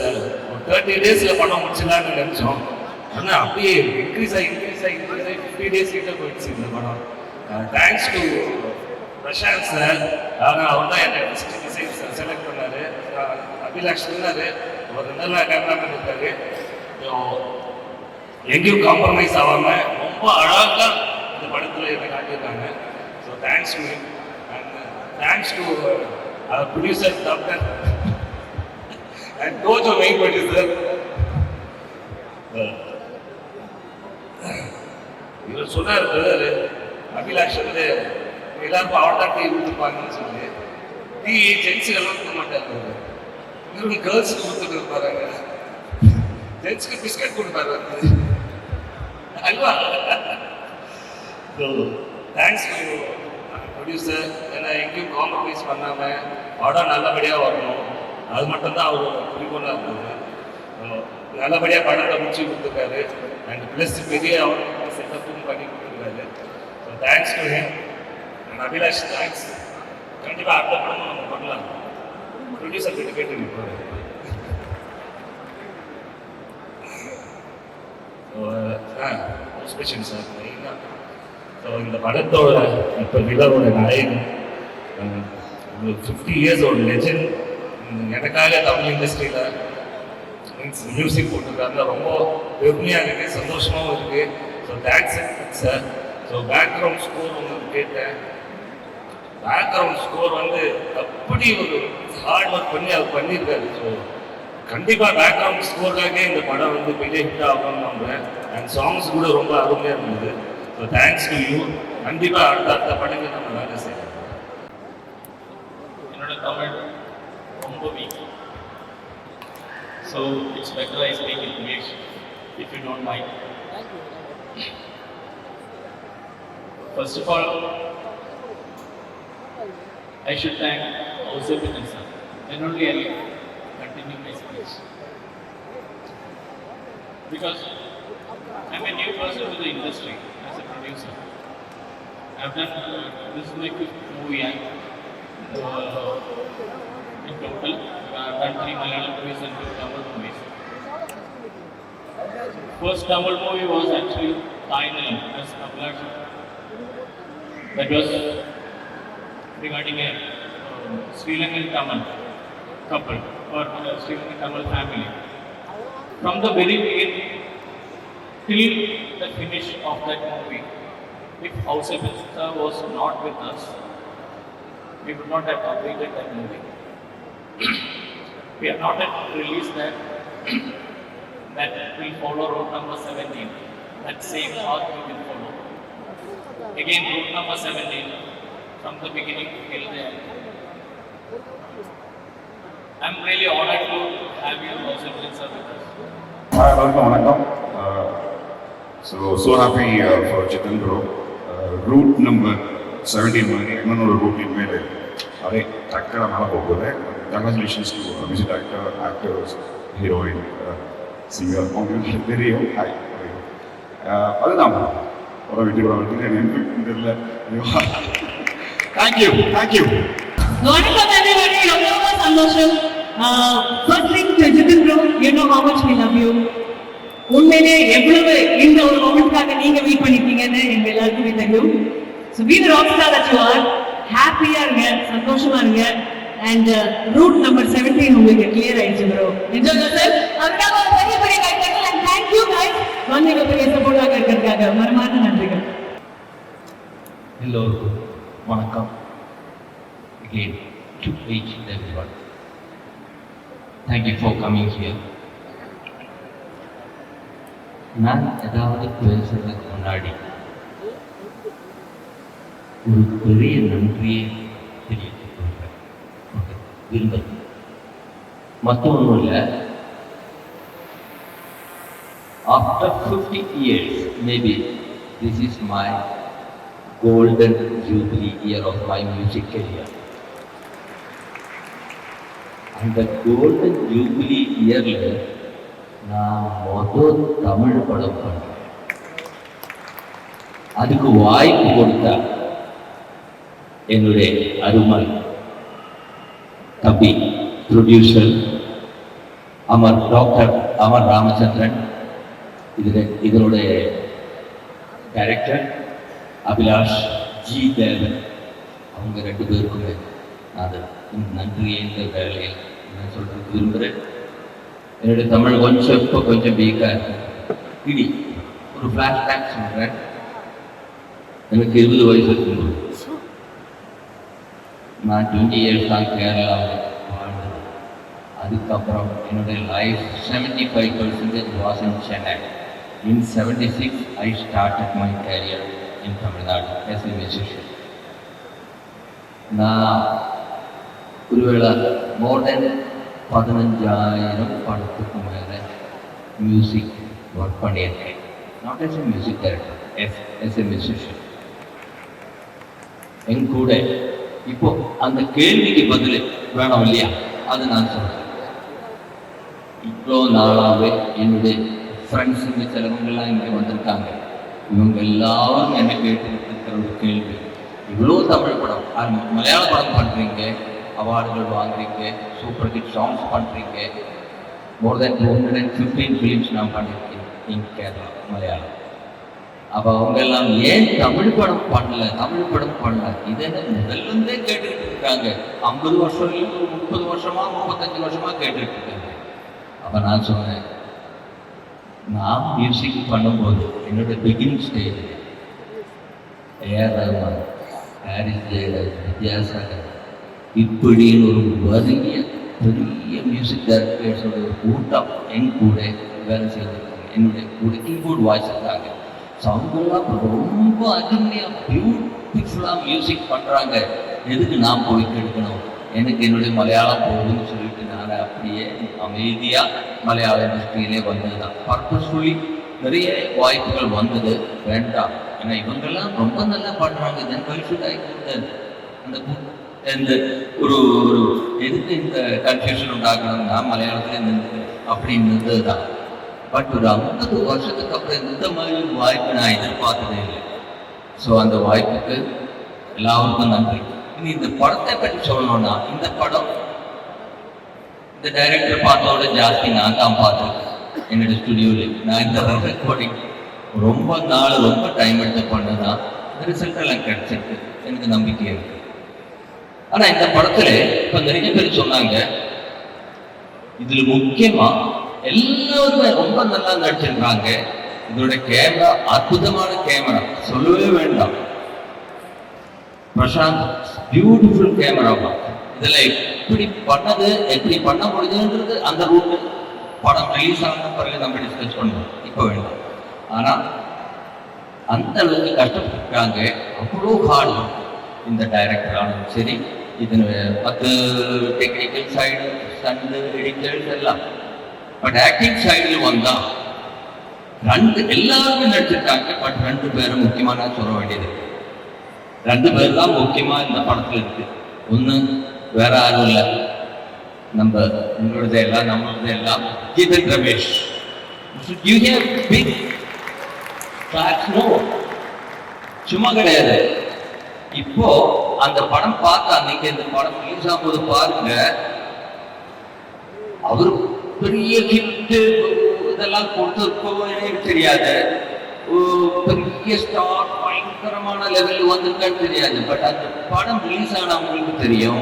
A: ஒரு 30 days பண்ண முடிச்சலான்னு நினச்சோம். ஆனால் அப்படியே இன்க்ரீஸ் ஆகி 50 days கிட்ட போயிடுச்சு இந்த படம். Thanks to Prashanth sir. ஆனால் அவர் தான் என்னை ஃபஸ்ட்டு டிசைன்ஸ் செலக்ட் பண்ணார். அபிலாஷ் சொன்னார், ஒரு நல்ல கேமராமேன் இருக்காரு. எங்கேயும் காம்ப்ரமைஸ் ஆகாமல் ரொம்ப அழகாக இந்த படத்தில் என்னை காட்டியிருக்காங்க. So thanks to him. And thanks to producer doctor and coach main producer. இவர் சொன்னார், அபிலாஷ் வந்து எல்லாருக்கும் அவள் தான் டீ கொடுத்துருப்பாங்கன்னு சொல்லி. டீ ஜென்ஸுக்கெல்லாம் கொடுக்க மாட்டாரு, இவருக்கு கேர்ள்ஸுக்கு கொடுத்துட்டு இருப்பாருங்க. ஜென்ஸுக்கு பிஸ்கட் கொடுப்பாரு வந்து halwa. So thanks to producer. ஏன்னா எங்கேயும் காம்ப்ரமைஸ் பண்ணாமல் படம் நல்லபடியாக வரணும், அது மட்டும்தான் அவர் குறிக்கோளாக இருந்தது. நல்லபடியாக படத்தை முடிச்சு கொடுத்துருக்காரு. அண்ட் ப்ளஸ் பெரிய அவர் செட்டப்பும் பண்ணி கொடுத்துருக்காரு. So thanks to him. And Abhilash thanks. கண்டிப்பாக அடுத்த படமும் நம்ம பண்ணலாம். ப்ரொடியூசர் கிட்ட கேட்டு நிற்போம். ஸ்பெஷல் சார் மெயினாக. ஸோ இந்த படத்தோட இப்போ விழாவோட நாயகன் 50 years ஒரு லெஜெண்ட். எனக்காக தமிழ் இண்டஸ்ட்ரியில் மியூசிக் போட்டிருக்காங்க. ரொம்ப பெருமையாக இருக்குது, சந்தோஷமாகவும் இருக்குது. So thanks sir. So background score உங்களுக்கு கேட்டேன். பேக்ரவுண்ட் ஸ்கோர் வந்து அப்படி ஒரு ஹார்ட் ஒர்க் பண்ணி அவர் பண்ணியிருக்காரு. ஸோ கண்டிப்பாக பேக்ரவுண்ட் ஸ்கோருக்காகவே இந்த படம் வந்து பெரிய ஹிட் ஆகும்னு நம்புகிறேன். அண்ட் சாங்ஸ் கூட ரொம்ப அருமையாக இருந்தது. So thanks to you. கண்டிப்பாக அடுத்த படங்கள் நம்ம வேலை செய்யலாம்.
C: என்னோட தமிழ் ரொம்ப week. So it's better I speak in English, if you don't mind. First of all, I should thank Ausapin sir. Then only I will continue my speech. Because I'm a new person to the industry as a producer. I've done, this is my 5th movie in total. I've done 3 Malayalam movies and 2 Tamil movies. First Tamil movie was actually Thailand as Abhilash. That was regarding a Sri Lankan Tamil couple or Sri Lankan Tamil family. From the very beginning till the finish of that movie, if Ausapin sir was not with us, we would not have completed that movie. We have not yet released that. That will follow road number 17. That same path we will follow. Again, road number 17 from the beginning till the end. I'm really honored to have you also with us.
H: Hi, welcome. So happy for Chetan bro. Route number 17 மாதிரி இன்னொரு root இனிமேல் அதே டக்கரை மேலே போகுது. Congratulations to music director, actors, heroine, singer, அவங்களுக்கு தெரியும். Hi அதுதான் ஒரு வீட்டு கூட எனக்கு தெரியல. தேங்க்யூ.
B: வணக்கம் everybody, ரொம்ப சந்தோஷம். First thing to Jitin bro, you know how much we love you. உண்மையிலே எவ்வளவு இந்த ஒரு மொமெண்ட்காக நீங்க வெயிட் பண்ணிருக்கீங்கன்னு எங்க எல்லாருக்குமே தெரியும். So be the rock star that you are. ஹாப்பியா இருங்க, சந்தோஷமா இருங்க. அண்ட் ரூட் நம்பர் 17 உங்களுக்கு கிளியர் ஆயிடுச்சு ப்ரோ. என்ஜாய் யுவர்
F: அவருக்காக ஒரு பெரிய பெரிய கைத்தட்டல் அண்ட் தேங்க்யூ கைஸ்.
B: வந்து பெரிய சப்போர்ட்டாக இருக்கிறதுக்காக மனமார்ந்த நன்றிகள்.
A: எல்லோருக்கும் வணக்கம். Again, to each and everyone. Thank you for coming here. நான் ஏதாவது பேசுறதுக்கு முன்னாடி ஒரு பெரிய நன்றியை தெரிவித்துக் கொள்கிறேன். விரும்புகிறேன். மற்ற ஒன்றும் இல்லை. After 50 years, maybe this is my golden jubilee year of my music career. And the golden jubilee yearல நான் முதல் தமிழ் படம் பண்றேன். அதுக்கு வாய்ப்பு கொடுத்தா என்னுடைய அருமை தம்பி ப்ரொடியூசர் டாக்டர் அமர் ராமச்சந்திரன், இதனுடைய டைரக்டர் அபிலாஷ் ஜி தேவன், அவங்க 2 பேருக்குமே நான் நன்றியை இந்த வேலையில் நான் சொல்றதுக்கு விரும்புகிறேன். என்னுடைய தமிழ் கொஞ்சம் வீக்காக இருக்கு. ஒரு ஃப்ளாஷ்பேக் சொல்கிறேன். எனக்கு 20 வயசு இருக்கும்போது நான் 20 years தான் கேரளாவில் வாழ்ந்தது. அதுக்கப்புறம் என்னுடைய life 75% was in Chennai. In 76 I started my career in Tamil Nadu as a musician. நான் ஒருவேளை more than 15,000 படத்துக்கு மேலே மியூசிக் ஒர்க் பண்ணியிருக்கேன். Not as a music director, as a musician. என் கூட இப்போ அந்த கேள்விக்கு பதில் வேணும் இல்லையா, அது நான் சொல்றேன். இவ்வளோ நாளாகவே என்னுடைய ஃப்ரெண்ட்ஸுங்க சிலவங்கெல்லாம் இங்கே வந்திருக்காங்க. இவங்க எல்லாரும் என்ன கேட்டுக்கிட்டு இருக்கிற ஒரு கேள்வி, இவ்வளோ தமிழ் படம் மலையாள படம் பண்ணுறீங்க, அவார்டுகள் வாங்குறீங்க, சூப்பர் ஹிட் சாங்ஸ் பண்ணுறீங்க, மோர் தென் 215 ஃபிலிம்ஸ் நான் பண்ணியிருக்கேன் இன் கேரளா மலையாளம். அப்போ அவங்க எல்லாம் ஏன் தமிழ் படம் பண்ணல இதை முதல்ல கேட்டுக்கிட்டு இருக்காங்க. 50 வருஷம் 30 வருஷமா 35 வருஷமா கேட்டுக்கிட்டு இருக்காங்க. அப்போ நான் சொன்னேன், நான் மியூசிக் பண்ணும்போது என்னோட beginning stage A R Rahman, Harris Jayaraj, Vidyasagar இப்படின்னு ஒரு பெரிய மியூசிக் டைரக்டர்ஸோட ஒரு கூட்டம் என் கூட வேலை செய்திருக்காங்க. என்னுடைய கூட கீபோர்ட் வாய்ஸ் இருக்காங்க. ஸோ அவங்கெல்லாம் ரொம்ப அருமையாக பியூட்டிஃபுல்லாக மியூசிக் பண்ணுறாங்க. எதுக்கு நான் போய் கெடுக்கணும், எனக்கு என்னுடைய மலையாளம் போகுதுன்னு சொல்லிட்டு நான் அப்படியே அமைதியாக மலையாள இண்டஸ்ட்ரியிலே வந்தது தான். பர்பஸ்ஃபுல்லி நிறைய வாய்ப்புகள் வந்தது, வேண்டாம் ஏன்னா இவங்கெல்லாம் ரொம்ப நல்லா பண்ணுறாங்க. தென் வைஃபுடாய் அந்த ஒரு எதுக்கு இந்த கன்ஃபியூஷன் உண்டாக்கணும்னா மலையாளத்தில் நின்று அப்படின்னு இருந்தது தான். பட் ஒரு 50 வருஷத்துக்கு அப்புறம் இந்த மாதிரி வாய்ப்பு நான் எதிர்பார்த்ததே இல்லை. ஸோ அந்த வாய்ப்புக்கு எல்லாருக்கும் நன்றி. இனி இந்த படத்தை பற்றி சொல்லணும்னா, இந்த படம் இந்த டைரக்டர் பார்த்தோட ஜாஸ்தி நான் தான் பார்த்துருக்கேன் என்னோட ஸ்டுடியோவில். நான் இந்த ரெக்கார்டிங் ரொம்ப டைம் எடுத்து பண்ணதான் இந்த ரிசல்ட் எல்லாம் கிடைச்சிருக்கு, எனக்கு நம்பிக்கை இருக்கு. ஆனால் இந்த படத்தில் இப்போ நிறைய பேர் சொன்னாங்க, இதில் முக்கியமாக எல்லாருமே ரொம்ப நல்லா நடிச்சிருக்காங்க. இதோட கேமரா அற்புதமான கேமரா, சொல்லவே வேண்டாம். Prashanth beautiful camera. இதில் எப்படி பண்ண முடியுதுன்றது அந்த ரூட் படம் ரிலீஸ் ஆன பிறகு நம்ம டிஸ்கஸ் பண்ணுவோம், இப்போ வேண்டாம். ஆனால் அந்த அளவுக்கு கஷ்டப்பட்டுருக்காங்க. அவ்வளோ ஹார்ட் இந்த டைரக்டர் ஆனாலும் சரி, இது 10 டெக்னிக்கல் சைடு ஸ்டண்ட் எடிட்டர்ஸ் எல்லாம். பட் ஆக்டிங் சைடில் வந்தால் எல்லாருமே நடிச்சிருக்காங்க. பட் 2 பேரும் முக்கியமாக நான் சொல்ல வேண்டியது, 2 பேர் தான் முக்கியமாக இந்த படத்தில் இருக்கு. ஒன்று வேற யாரும் இல்லை, நம்மளோடது எல்லாம் கீதன் ரமேஷ். சும்மா கிடையாது. இப்போ அந்த படம் பார்த்தா, அன்னைக்கு இந்த படம் ரிலீஸ் ஆகும்போது பாருங்க, அவரு பெரிய ஹிட்டு இதெல்லாம் கொடுத்துருக்கோ எனக்கு தெரியாது, பெரிய ஸ்டார் பயங்கரமான லெவலில் வந்திருக்கான்னு தெரியாது. பட் அந்த படம் ரிலீஸ் ஆனவங்களுக்கு தெரியும்,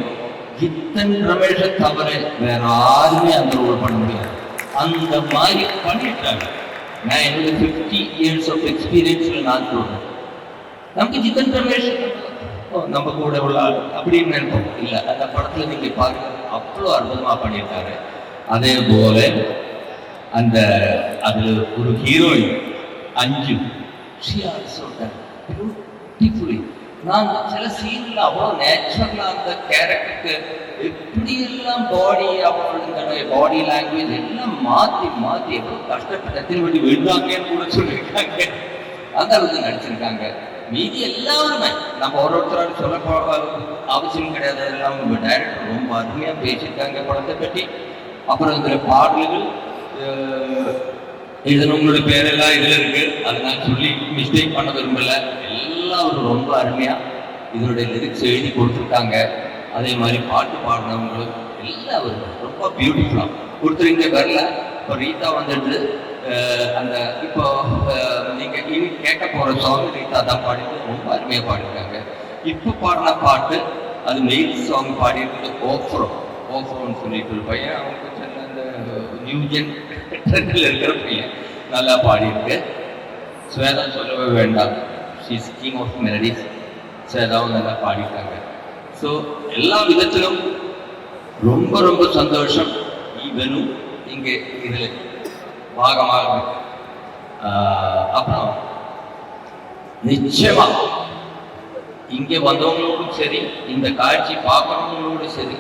A: ஜித்தன் ரமேஷை தவிர வேற யாருமே அந்த ரோல் பண்ண முடியாது. அந்த மாதிரி பண்ணிட்டாங்க. நான் என்னோட 50 years ஆஃப் எக்ஸ்பீரியன்ஸில் நான் சொல்றேன், நமக்கு ஜித்தன் ரமேஷ் நம்ம கூட உள்ள ஆள் அப்படின்னு நினைப்போம். இல்லை, அந்த படத்துல நீங்க பாருங்க, அவ்வளோ அற்புதமா பண்ணியிருக்காரு. அதே போல அந்த அதுல ஒரு ஹீரோயின் அஞ்சு, பியூட்டிஃபுல்லி நான் சில சீன்ல அவ்வளோ நேச்சுரலா அந்த கேரக்டருக்கு எப்படியெல்லாம் பாடி அவங்களுடைய பாடி லாங்குவேஜ் எல்லாம் மாற்றி மாற்றி எவ்வளோ கஷ்டப்பட்டு எத்தனை வாட்டி விழுந்தாங்கன்னு கூட சொல்லியிருக்காங்க. அந்த அளவுக்கு நடிச்சிருக்காங்க. மீதி எல்லாருமே நம்ம ஒருத்தராக சொல்ல அவசியம் கிடையாது. எல்லாம் டைரக்டர் ரொம்ப அருமையாக பேசியிருக்காங்க படத்தை பற்றி. அப்புறம் இதில் பாடல்கள் எழுதினவங்களோட பேரெல்லாம் இதில் இருக்கு, அதை நான் சொல்லி மிஸ்டேக் பண்ண விரும்பல. எல்லாம் ரொம்ப அருமையாக இதனுடைய லிரிக்ஸ் எழுதி கொடுத்துருக்காங்க. அதே மாதிரி பாட்டு பாடினவங்களும் எல்லாம் ரொம்ப பியூட்டிஃபுல்லாக ஒருத்தர் இங்கே வரல. இப்போ ரீதா வந்துட்டு அந்த இப்போ நீங்கள் இனி கேட்க போகிற சாங் ரீதா தான் பாடிட்டு ரொம்ப அருமையாக பாடிருக்காங்க. இப்போ பாடின பாட்டு அது மெயில் சாங் பாடியிருக்கிறது ஓஃப்ரோன்னு சொல்லிட்டு ஒரு பையன், அவங்க கொஞ்சம் அந்த நியூஜென் ட்ரெண்டில் இருக்கிற பையன், நல்லா பாடியிருக்கு. ஸ்வேதா சொல்லவே வேண்டாம், ஷீஸ் கிங் ஆஃப் மெலடிஸ். ஸ்வேதாவும் நல்லா பாடிட்டாங்க. ஸோ எல்லா விதத்திலும் ரொம்ப ரொம்ப சந்தோஷம். ஈவனும் இங்கே இதில் பாகமாக இருக்கு. அப்புறம் நிச்சயமா இங்கே வந்தவங்களோடும் சரி, இந்த காட்சி பார்க்கறவங்களோடும் சரி,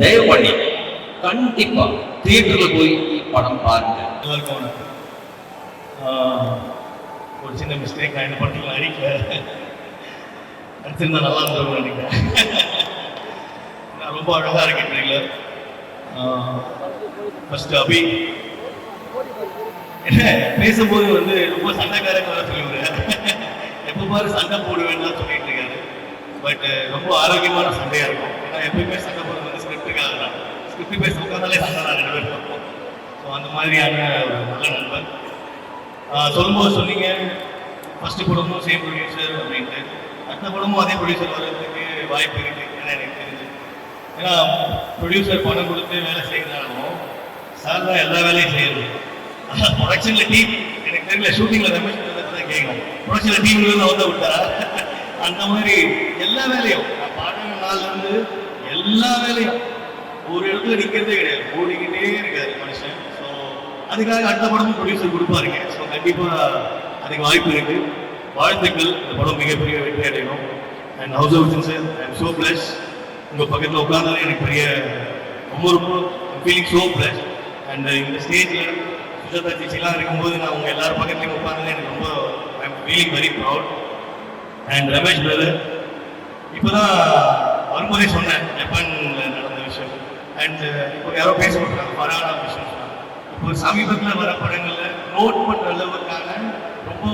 A: தயவு பண்ணி கண்டிப்பா தியேட்டர்ல போய் படம் பாருங்க.
G: எல்லாருக்கும் ஒரு சின்ன மிஸ்டேக், நான் என்ன பண்ணிக்கலாம் அடிக்கல, நடிச்சிருந்தா நல்லா இருந்தவங்க நினைக்கிறேன். நான் ரொம்ப அழகா இருக்கேன் ட்ரெயிலர். ஃபர்ஸ்ட் அபி என்ன பேசும்போது வந்து ரொம்ப சண்டைக்காரங்க வர சொல்லுவாரு, எப்போ பாரு சண்டை போடுவேன்னு தான் சொல்லிட்டு இருக்காரு. பட் ரொம்ப ஆரோக்கியமான சண்டையா இருக்கும். ஏன்னா எப்பயுமே சண்டை போடுறது வந்து ஸ்கிரிப்டுக்காக தான். ஸ்கிரிப்ட் பேச உட்காந்தாலே சண்டை தான் 2 பேர் பார்ப்போம். ஸோ அந்த மாதிரியான ஒரு நல்ல நண்பன். சொல்லும்போது சொன்னீங்க ஃபர்ஸ்ட் படமும் சேம் ப்ரொடியூசர் அப்படின்ட்டு. அடுத்த படமும் அதே ப்ரொடியூசர் வர்றதுக்கு வாய்ப்பு இருக்கு ஏன்னா எனக்கு தெரிஞ்சு. ஏன்னா ப்ரொடியூசர் பணம் கொடுத்து வேலை செய்யறாலும் சார் தான் எல்லா வேலையும் செய்யுது. ஆனால் ப்ரொடக்ஷன்ல டீம் எனக்கு தெரியல, ஷூட்டிங்ல ரமேஷ் தான் கேட்கணும், ப்ரொடக்ஷன்ல டீம் வந்து விட்டாரா அந்த மாதிரி எல்லா வேலையும் நான் பாடுற நாள்ல இருந்து எல்லா வேலையும் ஒரு இடத்துல நிற்கிறதே கிடையாது, ஓடிக்கிட்டே இருக்காரு மனுஷன். ஸோ அதுக்காக அடுத்த படமும் ப்ரொடியூசர் கொடுப்பாருங்க. ஸோ கண்டிப்பாக அதுக்கு வாய்ப்பு இருக்கு. வாழ்த்துக்கள், இந்த படம் மிகப்பெரிய வெற்றி அடையணும். And house of sir, I am so blessed. உங்கள் பக்கத்தில் உட்கார்ந்தாலே எனக்கு பெரிய ரொம்ப ரொம்ப ஃபீலிங் ஸோ பிளஸ். அண்ட் இந்த ஸ்டேஜில் சுஜாதா சேச்சிலாம் இருக்கும்போது நான் உங்கள் எல்லாரும் பக்கத்துலையும் உட்கார்ந்தது எனக்கு ரொம்ப I am feeling very proud. And Ramesh brother, இப்போதான் வரும்போதே சொன்னேன் ஜப்பான்ல நடந்த விஷயம். அண்ட் இப்போ யாரோ பேச மாட்டாங்க பரான விஷயம் சொன்னாங்க. இப்போ சமீபத்தில் வர படங்களில் நோட் பண்ணுற அளவுக்கான ரொம்ப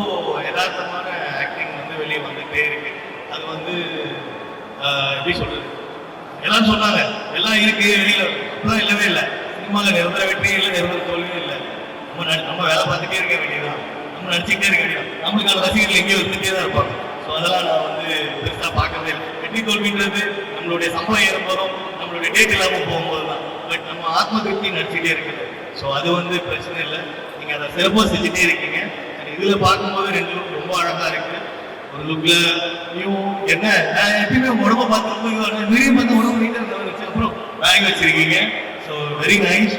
G: யதார்த்தமான ஆக்டிங் வந்து வெளியே வந்துகிட்டே இருக்கு. அது வந்து எப்படி சொல்றது, எல்லாரும் சொன்னாங்க எல்லாம் இருக்கு வெளியில, அப்படிலாம் இல்லவே இல்லை. சினிமாவில் நிரந்தர வெற்றியும் இல்லை, நிரந்தர தோல்வியும் இல்லை. நம்ம வேலை பார்த்துட்டே இருக்க வேண்டியதுதான், நம்ம நடிச்சுக்கிட்டே இருக்க வேண்டியதான். நம்மளுக்கான ரசிகர்கள் எங்கேயோ இருந்துகிட்டே தான் இருப்பாங்க. ஸோ அதெல்லாம் நான் வந்து பெருசாக பார்க்கறதே இல்லை. வெற்றி தோல்வின்றது நம்மளுடைய சம்பளம் ஏறும்போதும் நம்மளுடைய டேட் இல்லாமல் போகும்போது தான். பட் நம்ம ஆத்ம திருப்தி நடிச்சுட்டே இருக்குது. ஸோ அது வந்து பிரச்சனை இல்லை, நீங்கள் அதை சிறப்பாக செஞ்சுட்டே இருக்கீங்க. இதில் பார்க்கும்போது 2 லுக் ரொம்ப அழகாக இருக்குது. ஒரு லுக்கில் என்ன நான் எப்பயுமே உடம்பை பார்த்து மீறியும் பார்த்து உடம்பு நீட்டாக வச்சு அப்புறம் பேக் வச்சுருக்கீங்க. So very nice.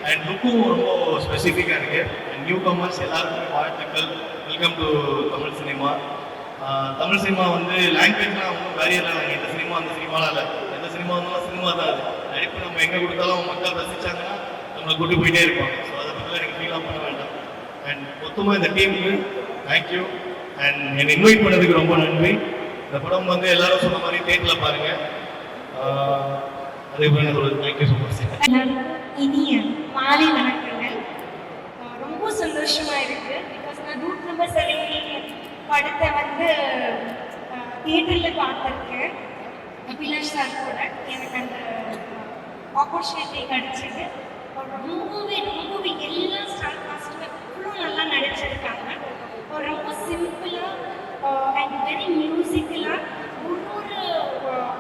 G: அண்ட் லுக்கும் ரொம்ப ஸ்பெசிஃபிக்காக இருக்குது. அண்ட் நியூ கமர்ஸ் எல்லாருக்குமே வாழ்த்துக்கள். Welcome to Tamil cinema. Tamil cinema வந்து லாங்குவேஜ்லாம் ஒன்றும் வேரியெல்லாம் இல்லைங்க. இந்த சினிமா அந்த சினிமாலாம் இல்லை, எந்த சினிமா இருந்தாலும் சினிமா தான். அது நடிப்பு நம்ம எங்கே கொடுத்தாலும் மக்கள் ரசித்தாங்கன்னா நம்மளை கூட்டு போயிட்டே இருப்பாங்க. ஸோ அதை பற்றிலாம் எனக்கு ஃபீலாக பண்ண வேண்டாம். அண்ட் மொத்தமாக இந்த டீமுக்கு தேங்க்யூ. அண்ட் என்னை இன்வைட் பண்ணதுக்கு ரொம்ப நன்றி. இந்த படம் வந்து எல்லாரும் சொன்ன மாதிரி தேட்டரில் பாருங்கள். அதே போல் ஒரு தேங்க்யூ ஸோ மச்.
I: இனிய மாலை வணக்கங்கள். ரொம்ப சந்தோஷமாக இருக்குது. பிகாஸ் நான் ரூட் நம்பர் 17 படத்தை வந்து தியேட்டரில் பார்த்துருக்கேன். அபிலாஷ் சார் கூட எனக்கு அந்த ஆப்பர்ச்சுனிட்டி கிடைச்சிது. ரொம்பவே எல்லா ஸ்டார் காஸ்ட்டுமே அவ்வளோ நல்லா நடிச்சிருக்காங்க. ரொம்ப சிம்பிளாக அண்ட் வெரி மியூசிக்கலாக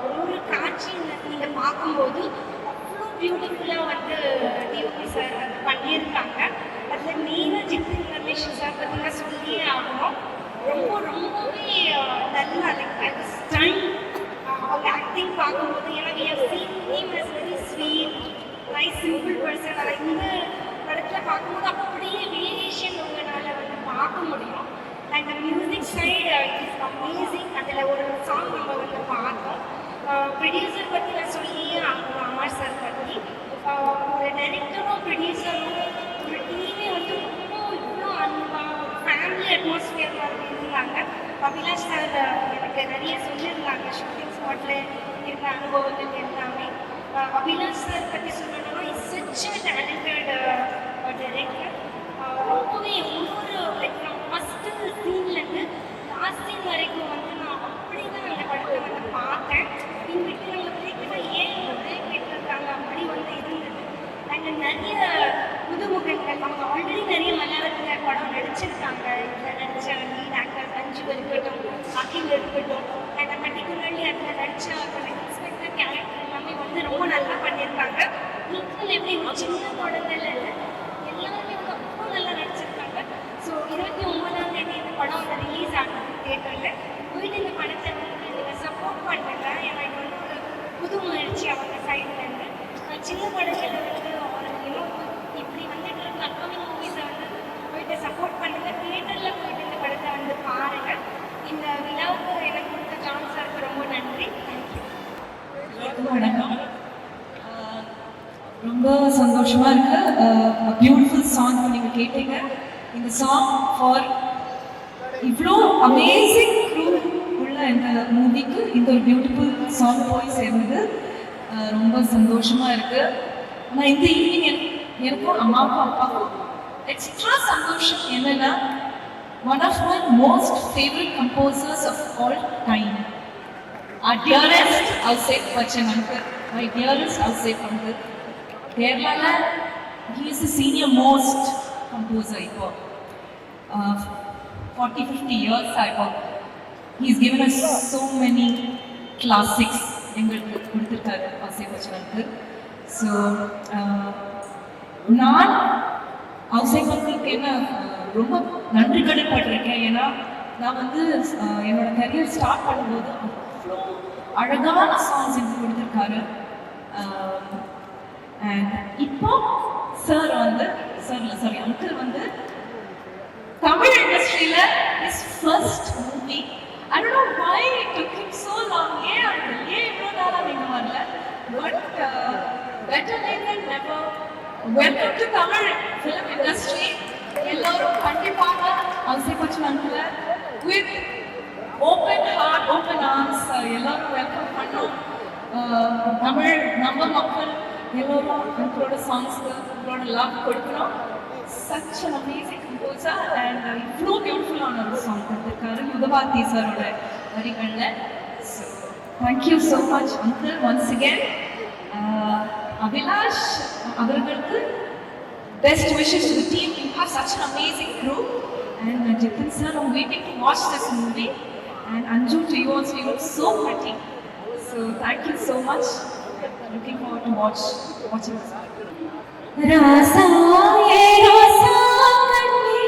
I: ஒரு காட்சி நீங்கள் பார்க்க பார்க்கும்போது அவ்வளோ பியூட்டிஃபுல்லாக வந்து டிஓபி சார் வந்து பண்ணியிருக்காங்க. அதில் மெயினாக ஜித்தின் ரமேஷ் சார் பற்றி நான் சொல்லியே ஆகணும். ரொம்பவே நல்லா லைக் ஸ்டைல் அவங்க ஆக்டிங் பார்க்கும்போது எனக்கு என் scene is very sweet nice simple person. அதை இந்த படத்தில் பார்க்கும்போது அப்படியே வேரியேஷன் உங்களால் வந்து பார்க்க முடியும். And music side is amazing. அதில் ஒரு சாங் நம்ம வந்து பார்த்தோம். ப்ரொடியூசர் பற்றி நான் சொல்லியே ஆகணும், அமர் சார் பற்றி. ஒரு டைரக்டரும் ப்ரொடியூசரும் ஒரு டீமே வந்து இவ்வளோ அன்பாக ஃபேமிலி அட்மாஸ்பியர் மாதிரி இருந்தாங்க. அபிலாஷ் சார் எனக்கு நிறைய சொல்லியிருந்தாங்க ஷூட்டிங் ஸ்பாட்டில் இருந்த அனுபவங்கள் எல்லாமே. அபிலாஷ் சார் பற்றி சொல்லணும்னா is such a talented director. ரொம்பவே ஒவ்வொரு லைக் ஃபஸ்ட்டு சீன்லேருந்து லாஸ்ட் சீன் வரைக்கும் வந்து நான் அப்படி தான் அந்த படத்தை வந்து பார்த்தேன். இன்றைக்கு நம்ம பிரேக்கிட்ட ஏன் பிரேக் விட்டுருக்காங்க அப்படி வந்து இருந்தது. அண்ட் நிறைய புதுமுகங்கள் அவங்க ஆல்ரெடி நிறைய மலையாளத்தில் படம் நடிச்சிருக்காங்க. இதில் நடித்த லீட் ஆக்டர் அஞ்சு இருக்கட்டும், அகில் இருக்கட்டும், அண்ட் பர்டிகுலர்லி அதில் நடித்த இன்ஸ்பெக்டர் கேரக்டர் எல்லாமே வந்து ரொம்ப நல்லா பண்ணியிருக்காங்க. நீங்கள் எப்படி ஒரு சின்ன குழந்தைல எல்லாருமே வந்து அவ்வளோ நல்லா நடிச்சிருக்காங்க. ஸோ 29ஆம் தேதி இந்த படம் வந்து ரிலீஸ் ஆகுது தியேட்டரில். போயிட்டு இந்த படத்தை வந்து நீங்கள் சப்போர்ட் பண்ணுங்க. ஏன்னா இது வந்து ஒரு புது முயற்சி அவங்க சைட்லேருந்து. சின்ன படத்தில் வந்து இப்படி வந்துட்டு இருக்க அப்கமிங் மூவிஸை வந்து போயிட்டு சப்போர்ட் பண்ணுங்க. தியேட்டரில் போயிட்டு இந்த படத்தை வந்து பாருங்கள். இந்த விழாவுக்கு எனக்கு கொடுத்த சான்ஸ் சாருக்கு ரொம்ப நன்றி. தேங்க்யூ.
B: வணக்கம். ரொம்ப சந்தோஷமா இருக்கு. பியூட்டிஃபுல் சாங் நீங்க கேட்டீங்க. இந்த சாங் ஃபார் இவ்வளோ அமேசிங் க்ரூ உள்ள இந்த மூவிக்கு இந்த ஒரு பியூட்டிஃபுல் சாங் போய் சேர்ந்தது ரொம்ப சந்தோஷமா இருக்கு. ஆனால் இந்த ஈவினிங் எனக்கும் அம்மாவுக்கும் அப்பாவுக்கும் எக்ஸ்ட்ரா சந்தோஷம் என்னன்னா, one of my most favourite composers of all time, our dearest Avsek Bachchan uncle, my dearest Avsek uncle. Kerala, he is the senior most composer. 40-50 years ago, he's given us so many classics. எங்களுக்கு கொடுத்துருக்காரு Avsek Bachchan uncle. So, நான் Avsek uncle என்ன ரொம்ப நன்றி கடன்பட்டிருக்கேன். ஏன்னா நான் வந்து என்னோட கரியர் ஸ்டார்ட் பண்ணும்போது அவ்வளோ அழகான சாங்ஸ் எனக்கு கொடுத்துருக்காரு. அண்ட் இப்போ சார் வந்து அங்கிள் வந்து தமிழ் இண்டஸ்ட்ரியில் is first movie. I don't know why it took him so long. ஏன் இவ்வளோ நாளாக நீங்கள் வரல? But better late than never. Welcome to Tamil film industry. எல்லோரும் கண்டிப்பாக Avsek Bachchan uncle with open heart, open arms எல்லாரும் வெல்கம் பண்ணோம். தமிழ் நம்ம மக்கள் எல்லோரும் உங்களோட சாங்ஸ்க்கு உங்களோட லவ் கொடுக்குறோம். such an amazing composer and இவ்வளோ பியூட்டிஃபுல்லான ஒரு சாங் கொடுத்துருக்காரு யுகபாரதி சாரோட வரிகளில். So thank you so much uncle once again. Abhilash அவர்களுக்கு best wishes to the team. You have such an amazing crew. And Jitin sir, I'm waiting to watch this movie. And Anju, to you also, you look so pretty. So thank you so much. Looking forward to watching this.
J: Rasa ye rasa kanni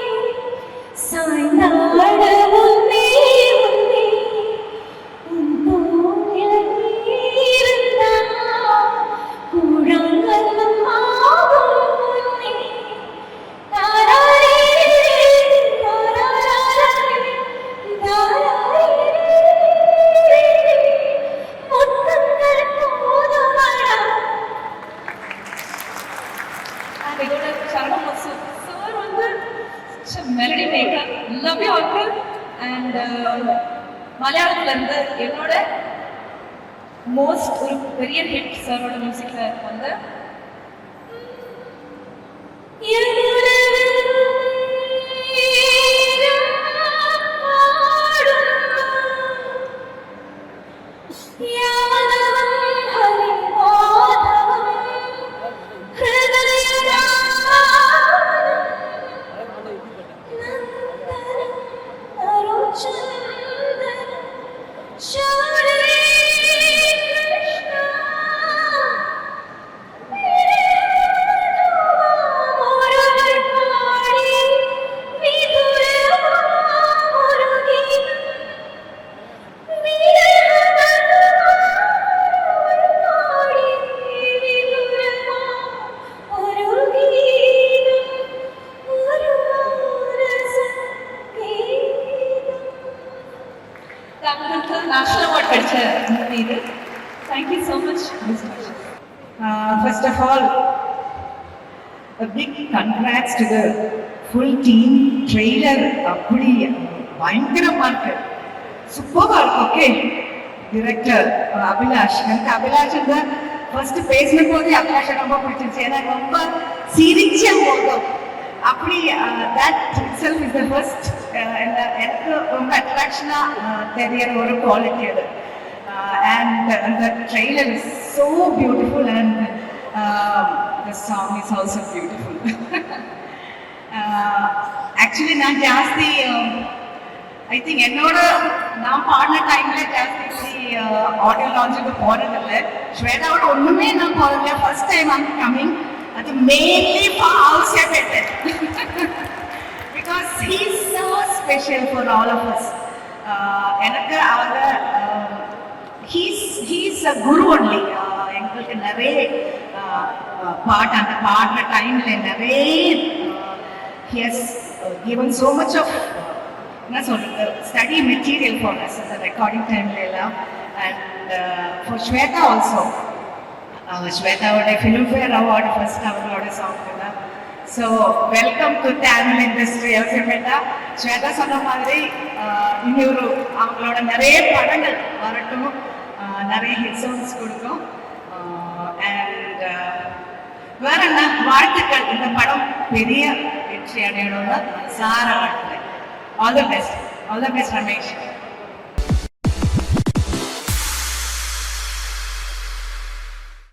J: saindada unne unne irunda kurangal maagum unne tarare
B: melody maker, love you uncle. And மலையாளத்துல இருந்து என்னோட most ஒரு பெரிய hit சாரோட மியூசிக்ல வந்து national award கிடைச்ச movie இது. Thank you so much.
I: First of all, a big congrats to the full team. Trailer அப்படி பயங்கரமா இருக்கு, சூப்பரா இருக்கு. ஓகே, டிரெக்டர் அபிலாஷ், எனக்கு அபிலாஷ் தான் ஃபர்ஸ்ட் பேசின போதே அபிலாஷை ரொம்ப பிடிச்சிருச்சு. எனக்கு ரொம்ப சிரிச்ச போதும் அப்படி that itself is the first எனக்கு ரொம்ப அட்ராக்ஷனா தெரியற ஒரு குவாலிட்டி அது. And the trailer is so beautiful and the song is also beautiful. Actually நான் ஜாஸ்தி ஐ திங்க் என்னோட நான் பாடின டைம்ல ஜாஸ்தி ஆடியோ லான்ச்சுக்கு போறதில்லை. ஸ்வேதாவோட ஒண்ணுமே நான் போறதில்லை. First time I'm coming. அது mainly for house better because he is so special for all of us. எனக்கு அவங்க he's a guru only. எங்களுக்கு நிறைய பாட்டு அந்த பாடுற டைம்ல நிறைய he has given so much of என்ன சொல்றது study material for us அந்த recording டைம்ல எல்லாம். And for Shweta also, ஸ்வேதாவோட ஃபிலிம்ஃபேர் அவார்டு ஃபர்ஸ்ட் அவங்களோட சாங் தான். So welcome to Tamil industry அல்டிமேட்டா. ஸ்வேதா சொன்ன மாதிரி இன்னொரு அவங்களோட நிறைய படங்கள் வரட்டும், நிறைய ஹிட் சாங்ஸ் கொடுக்கும். அண்ட் வேற என்ன, வாழ்த்துக்கள். இந்த படம் பெரிய வெற்றி அடையணும்னு சார வாழ்த்துக்கள். All the best, all the best Ramesh.